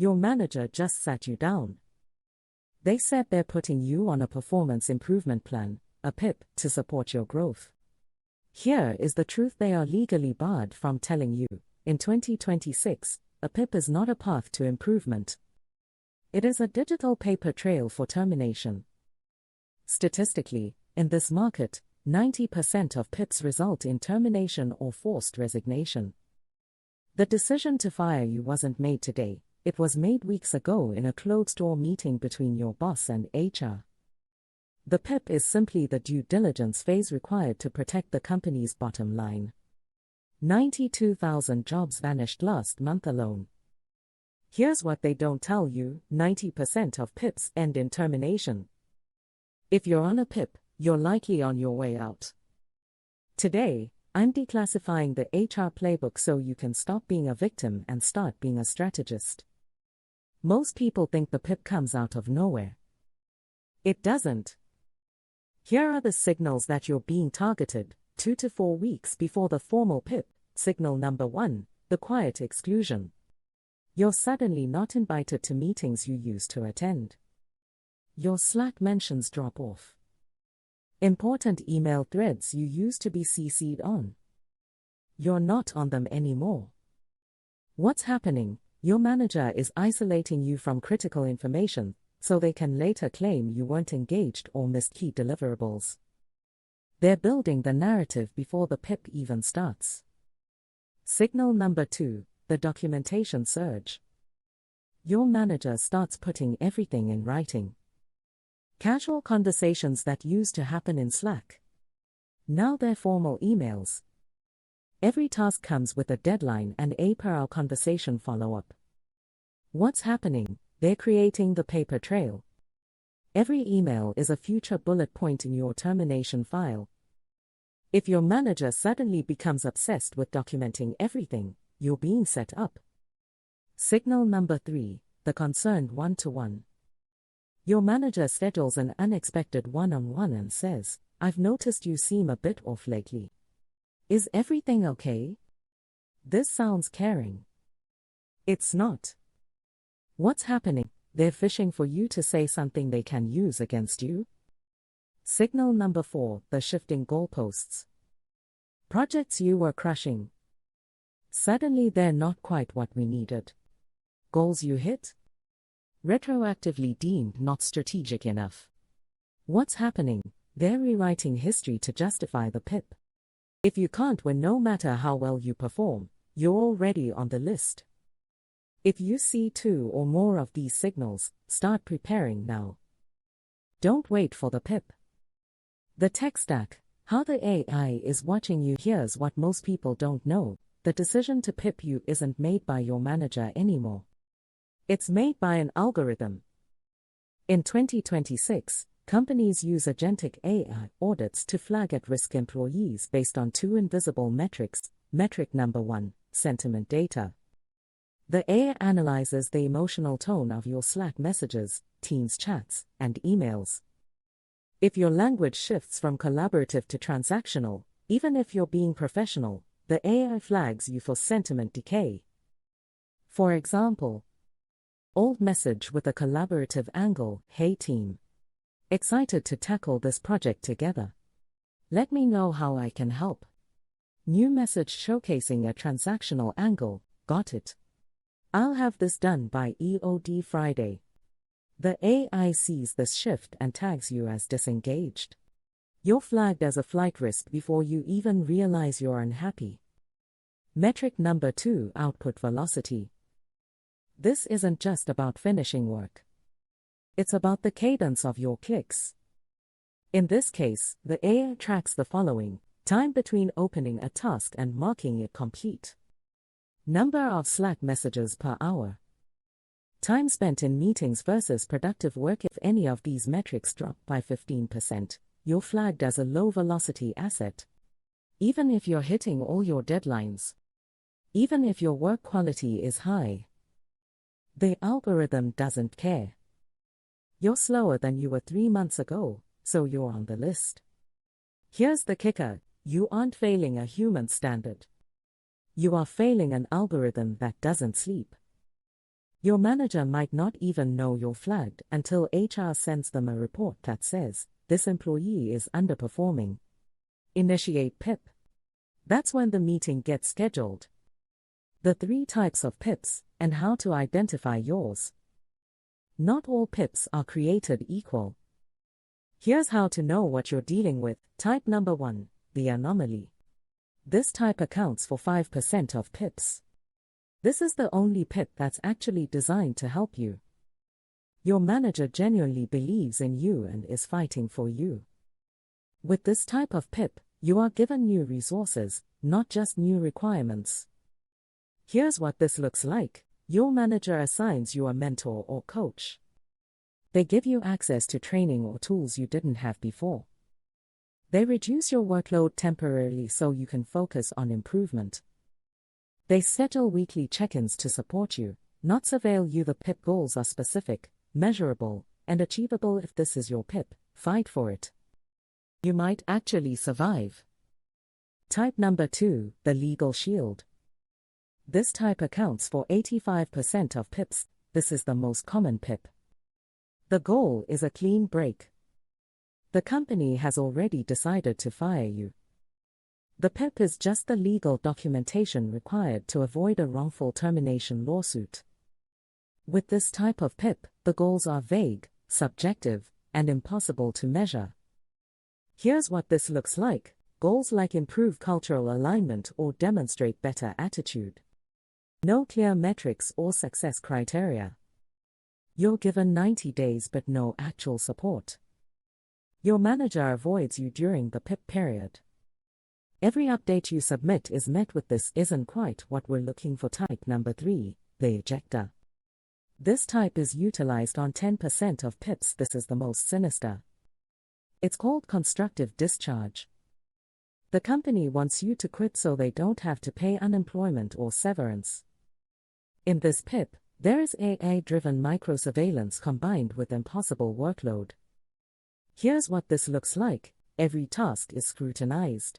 Your manager just sat you down. They said they're putting you on a performance improvement plan, a PIP, to support your growth. Here is the truth they are legally barred from telling you. In 2026, a PIP is not a path to improvement. It is a digital paper trail for termination. Statistically, in this market, 90% of PIPs result in termination or forced resignation. The decision to fire you wasn't made today, it was made weeks ago in a closed-door meeting between your boss and HR. The PIP is simply the due diligence phase required to protect the company's bottom line. 92,000 jobs vanished last month alone. Here's what they don't tell you: 90% of PIPs end in termination. If you're on a PIP, you're likely on your way out. Today, I'm declassifying the HR playbook so you can stop being a victim and start being a strategist. Most people think the PIP comes out of nowhere. It doesn't. Here are the signals that you're being targeted, 2 to 4 weeks before the formal PIP. Signal number 1, the quiet exclusion. You're suddenly not invited to meetings you used to attend. Your Slack mentions drop off. Important email threads you used to be CC'd on. You're not on them anymore. What's happening? Your manager is isolating you from critical information, so they can later claim you weren't engaged or missed key deliverables. They're building the narrative before the PIP even starts. Signal number 2, the documentation surge. Your manager starts putting everything in writing. Casual conversations that used to happen in Slack. Now they're formal emails. Every task comes with a deadline and a per-hour conversation follow-up. What's happening? They're creating the paper trail. Every email is a future bullet point in your termination file. If your manager suddenly becomes obsessed with documenting everything, you're being set up. Signal number 3, the concerned one-to-one. Your manager schedules an unexpected one-on-one and says, "I've noticed you seem a bit off lately. Is everything okay?" This sounds caring. It's not. What's happening? They're fishing for you to say something they can use against you. Signal number 4, the shifting goalposts. Projects you were crushing. Suddenly they're not quite what we needed. Goals you hit? Retroactively deemed not strategic enough. What's happening? They're rewriting history to justify the PIP. If you can't win no matter how well you perform, you're already on the list. If you see 2 or more of these signals, start preparing now. Don't wait for the PIP. The tech stack, how the AI is watching you. Here's what most people don't know: the decision to PIP you isn't made by your manager anymore. It's made by an algorithm. In 2026, companies use agentic AI audits to flag at-risk employees based on 2 invisible metrics. Metric number 1, sentiment data. The AI analyzes the emotional tone of your Slack messages, Teams chats, and emails. If your language shifts from collaborative to transactional, even if you're being professional, the AI flags you for sentiment decay. For example, old message with a collaborative angle: "Hey team. Excited to tackle this project together. Let me know how I can help." New message showcasing a transactional angle: "Got it. I'll have this done by EOD Friday." The AI sees this shift and tags you as disengaged. You're flagged as a flight risk before you even realize you're unhappy. Metric number 2, output velocity. This isn't just about finishing work. It's about the cadence of your clicks. In this case, the AI tracks the following: time between opening a task and marking it complete. Number of Slack messages per hour. Time spent in meetings versus productive work. If any of these metrics drop by 15%, you're flagged as a low-velocity asset. Even if you're hitting all your deadlines. Even if your work quality is high. The algorithm doesn't care. You're slower than you were 3 months ago, so you're on the list. Here's the kicker: you aren't failing a human standard. You are failing an algorithm that doesn't sleep. Your manager might not even know you're flagged until HR sends them a report that says, this employee is underperforming. Initiate PIP. That's when the meeting gets scheduled. The 3 types of PIPs, and how to identify yours. Not all PIPs are created equal. Here's how to know what you're dealing with. Type number 1, the anomaly. This type accounts for 5% of PIPs. This is the only PIP that's actually designed to help you. Your manager genuinely believes in you and is fighting for you. With this type of PIP, you are given new resources, not just new requirements. Here's what this looks like. Your manager assigns you a mentor or coach. They give you access to training or tools you didn't have before. They reduce your workload temporarily so you can focus on improvement. They schedule weekly check-ins to support you, not surveil you. The PIP goals are specific, measurable, and achievable. If this is your PIP, fight for it. You might actually survive. Type number 2, the legal shield. This type accounts for 85% of PIPs. This is the most common PIP. The goal is a clean break. The company has already decided to fire you. The PIP is just the legal documentation required to avoid a wrongful termination lawsuit. With this type of PIP, the goals are vague, subjective, and impossible to measure. Here's what this looks like. Goals like improve cultural alignment or demonstrate better attitude. No clear metrics or success criteria. You're given 90 days but no actual support. Your manager avoids you during the PIP period. Every update you submit is met with "this isn't quite what we're looking for." Type number 3, the ejector. This type is utilized on 10% of PIPs. This is the most sinister. It's called constructive discharge. The company wants you to quit so they don't have to pay unemployment or severance. In this PIP, there is AI-driven microsurveillance combined with impossible workload. Here's what this looks like. Every task is scrutinized.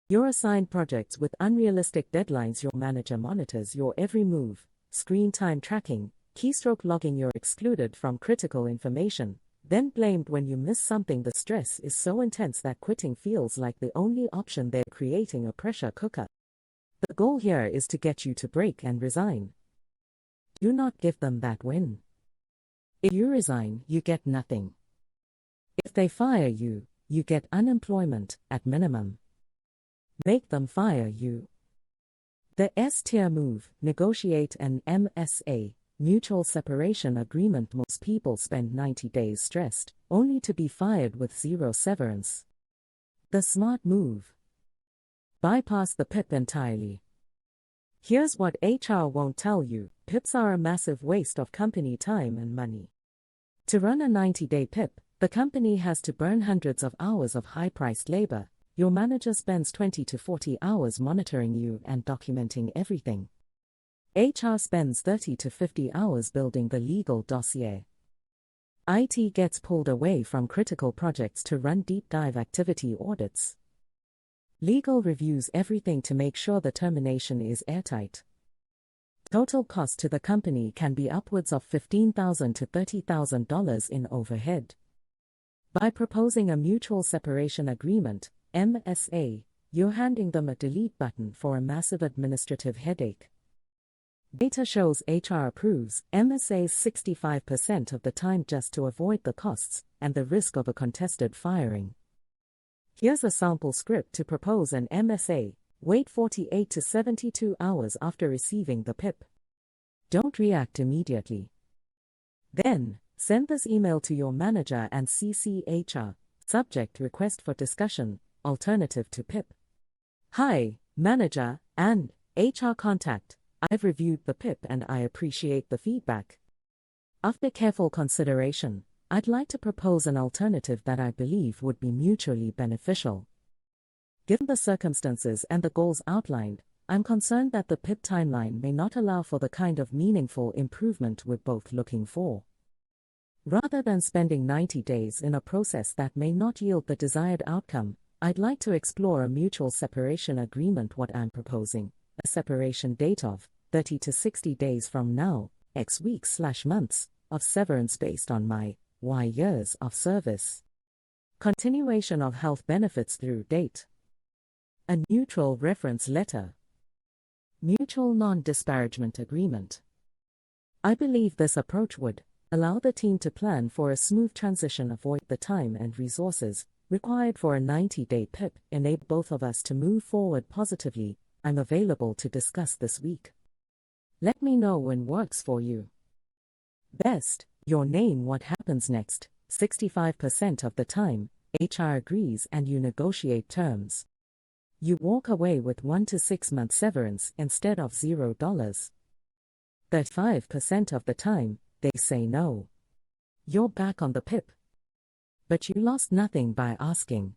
You're assigned projects with unrealistic deadlines. Your manager monitors your every move, screen time tracking, keystroke logging. You're excluded from critical information, then blamed when you miss something. The stress is so intense that quitting feels like the only option. They're creating a pressure cooker. The goal here is to get you to break and resign. Do not give them that win. If you resign, you get nothing. If they fire you, you get unemployment, at minimum. Make them fire you. The S-tier move, negotiate an MSA, mutual separation agreement. Most people spend 90 days stressed, only to be fired with 0 severance. The smart move. Bypass the PIP entirely. Here's what HR won't tell you. PIPs are a massive waste of company time and money. To run a 90-day PIP, the company has to burn hundreds of hours of high-priced labor. Your manager spends 20 to 40 hours monitoring you and documenting everything. HR spends 30 to 50 hours building the legal dossier. IT gets pulled away from critical projects to run deep dive activity audits. Legal reviews everything to make sure the termination is airtight. Total cost to the company can be upwards of $15,000 to $30,000 in overhead. By proposing a mutual separation agreement, MSA, you're handing them a delete button for a massive administrative headache. Data shows HR approves MSAs 65% of the time just to avoid the costs and the risk of a contested firing. Here's a sample script to propose an MSA. Wait 48 to 72 hours after receiving the PIP. Don't react immediately. Then, send this email to your manager and CC HR. Subject: request for discussion, alternative to PIP. Hi, manager and HR contact. I've reviewed the PIP and I appreciate the feedback. After careful consideration, I'd like to propose an alternative that I believe would be mutually beneficial. Given the circumstances and the goals outlined, I'm concerned that the PIP timeline may not allow for the kind of meaningful improvement we're both looking for. Rather than spending 90 days in a process that may not yield the desired outcome, I'd like to explore a mutual separation agreement. What I'm proposing: a separation date of 30 to 60 days from now, X weeks/months of severance based on my Y years of service. Continuation of health benefits through date. A neutral reference letter. Mutual non-disparagement agreement. I believe this approach would allow the team to plan for a smooth transition, avoid the time and resources required for a 90-day PIP, enable both of us to move forward positively. I'm available to discuss this week. Let me know when works for you. Best, your name, what happens next. 65% of the time, HR agrees and you negotiate terms. You walk away with 1 to 6 month severance instead of $0. 35% of the time, they say no. You're back on the PIP. But you lost nothing by asking.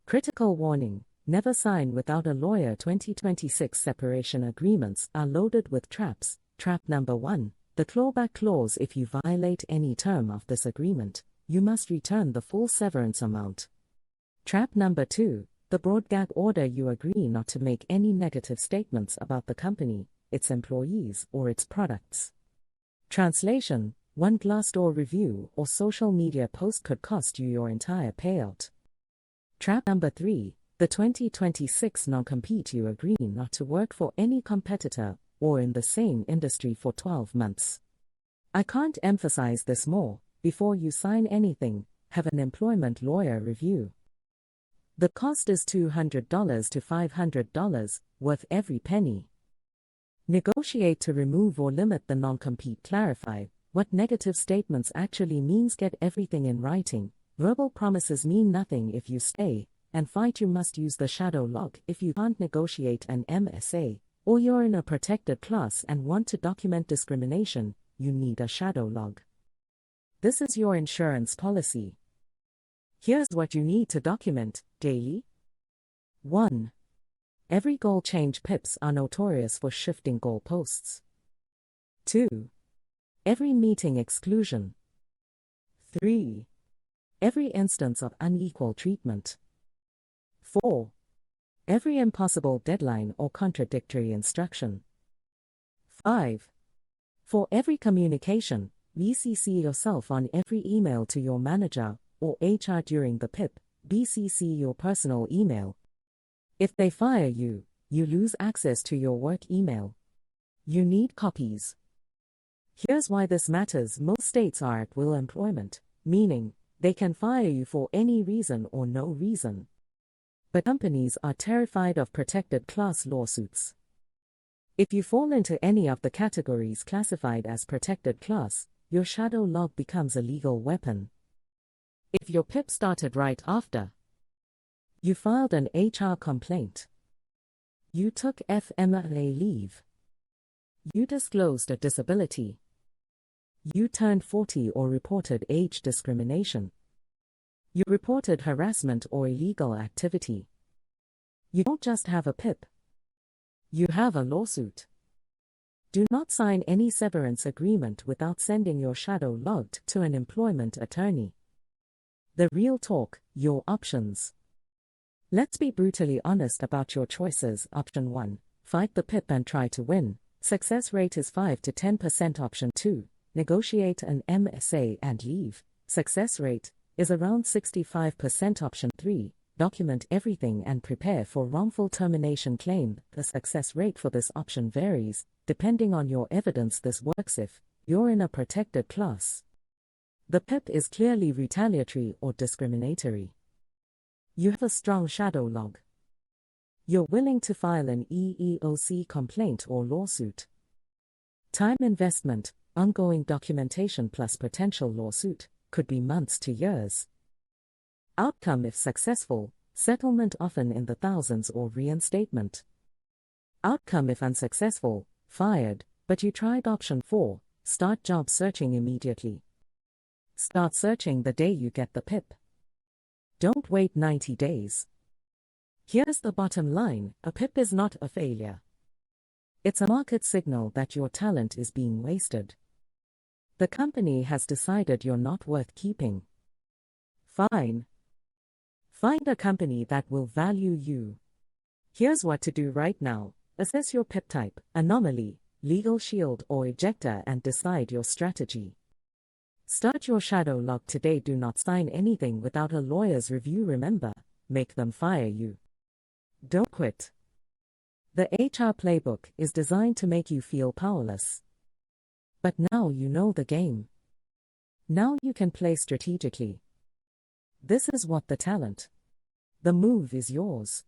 Critical warning, never sign without a lawyer. 2026 separation agreements are loaded with traps. Trap number 1, the clawback clause. If you violate any term of this agreement, you must return the full severance amount. Trap number 2, the broad gag order. You agree not to make any negative statements about the company, its employees, or its products. Translation: one Glassdoor review or social media post could cost you your entire payout. Trap number 3, the 2026 non-compete. You agree not to work for any competitor or in the same industry for 12 months. I can't emphasize this more. Before you sign anything, have an employment lawyer review. The cost is $200 to $500, worth every penny. Negotiate to remove or limit the non-compete. Clarify what negative statements actually means. Get everything in writing. Verbal promises mean nothing if you stay and fight. You must use the shadow log. If you can't negotiate an MSA, or you're in a protected class and want to document discrimination, you need a shadow log. This is your insurance policy. Here's what you need to document daily. 1. Every goal change. PIPs are notorious for shifting goalposts. 2. Every meeting exclusion. 3. Every instance of unequal treatment. 4. Every impossible deadline or contradictory instruction. 5. For every communication, BCC yourself on every email to your manager or HR during the PIP. BCC your personal email. If they fire you, you lose access to your work email. You need copies. Here's why this matters. Most states are at will employment, meaning they can fire you for any reason or no reason. But companies are terrified of protected class lawsuits. If you fall into any of the categories classified as protected class, your shadow log becomes a legal weapon. If your PIP started right after you filed an HR complaint, you took FMLA leave, you disclosed a disability, you turned 40 or reported age discrimination, you reported harassment or illegal activity, you don't just have a PIP, you have a lawsuit. Do not sign any severance agreement without sending your shadow log to an employment attorney. The real talk, your options. Let's be brutally honest about your choices. Option 1, fight the PIP and try to win. Success rate is 5 to 10%. Option 2, negotiate an MSA and leave. Success rate is around 65%. Option 3, document everything and prepare for wrongful termination claim. The success rate for this option varies, depending on your evidence. This works if you're in a protected class. The PIP is clearly retaliatory or discriminatory. You have a strong shadow log. You're willing to file an EEOC complaint or lawsuit. Time investment, ongoing documentation plus potential lawsuit, could be months to years. Outcome if successful, settlement often in the thousands or reinstatement. Outcome if unsuccessful, fired, but you tried. Option 4, start job searching immediately. Start searching the day you get the PIP. Don't wait 90 days. Here's the bottom line, a PIP is not a failure. It's a market signal that your talent is being wasted. The company has decided you're not worth keeping. Fine. Find a company that will value you. Here's what to do right now. Assess your PIP type, anomaly, legal shield or ejector and decide your strategy. Start your shadow log today. Do not sign anything without a lawyer's review. Remember, make them fire you. Don't quit. The HR playbook is designed to make you feel powerless. But now you know the game. Now you can play strategically. This is what the talent. The move is yours.